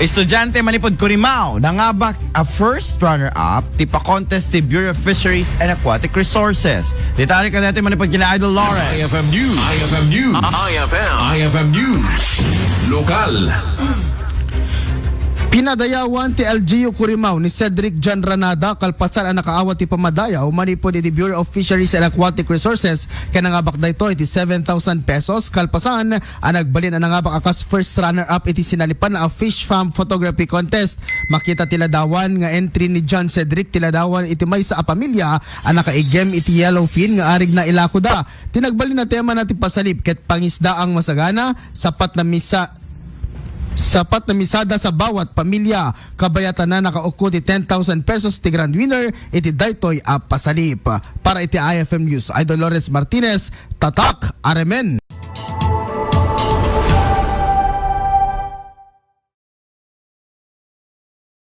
Estudyante manipod Curimaw, nangabak a first runner-up ti pa-contest ti Bureau of Fisheries and Aquatic Resources. Detalye ka natin manipod kina Idol Lawrence. IFM News. IFM News. IFM News. Lokal. Pinadayawan ti LGU Curimaw ni Cedric John Ranada kalpasan ang nakaawat ti pamadayaw manipod iti Bureau of Fisheries and Aquatic Resources kaya nangabak dayto iti 7,000 pesos kalpasan ang nagbalin ang nangabak akas first runner-up iti sinalipan na fish farm photography contest. Makita tiladawan nga entry ni John Cedric tiladawan iti may sa pamilya ang nakaigem iti yellowfin nga arig na ilakuda. Tinagbalin na tema natin pasalip ket pangisda ang masagana sapat na misada sa bawat pamilya. Kabayatan na nakauko ti 10,000 pesos ti grand winner iti daytoy a pasalip. Para iti IFM News, Idol Lawrence Martinez, Tatak, Aremen.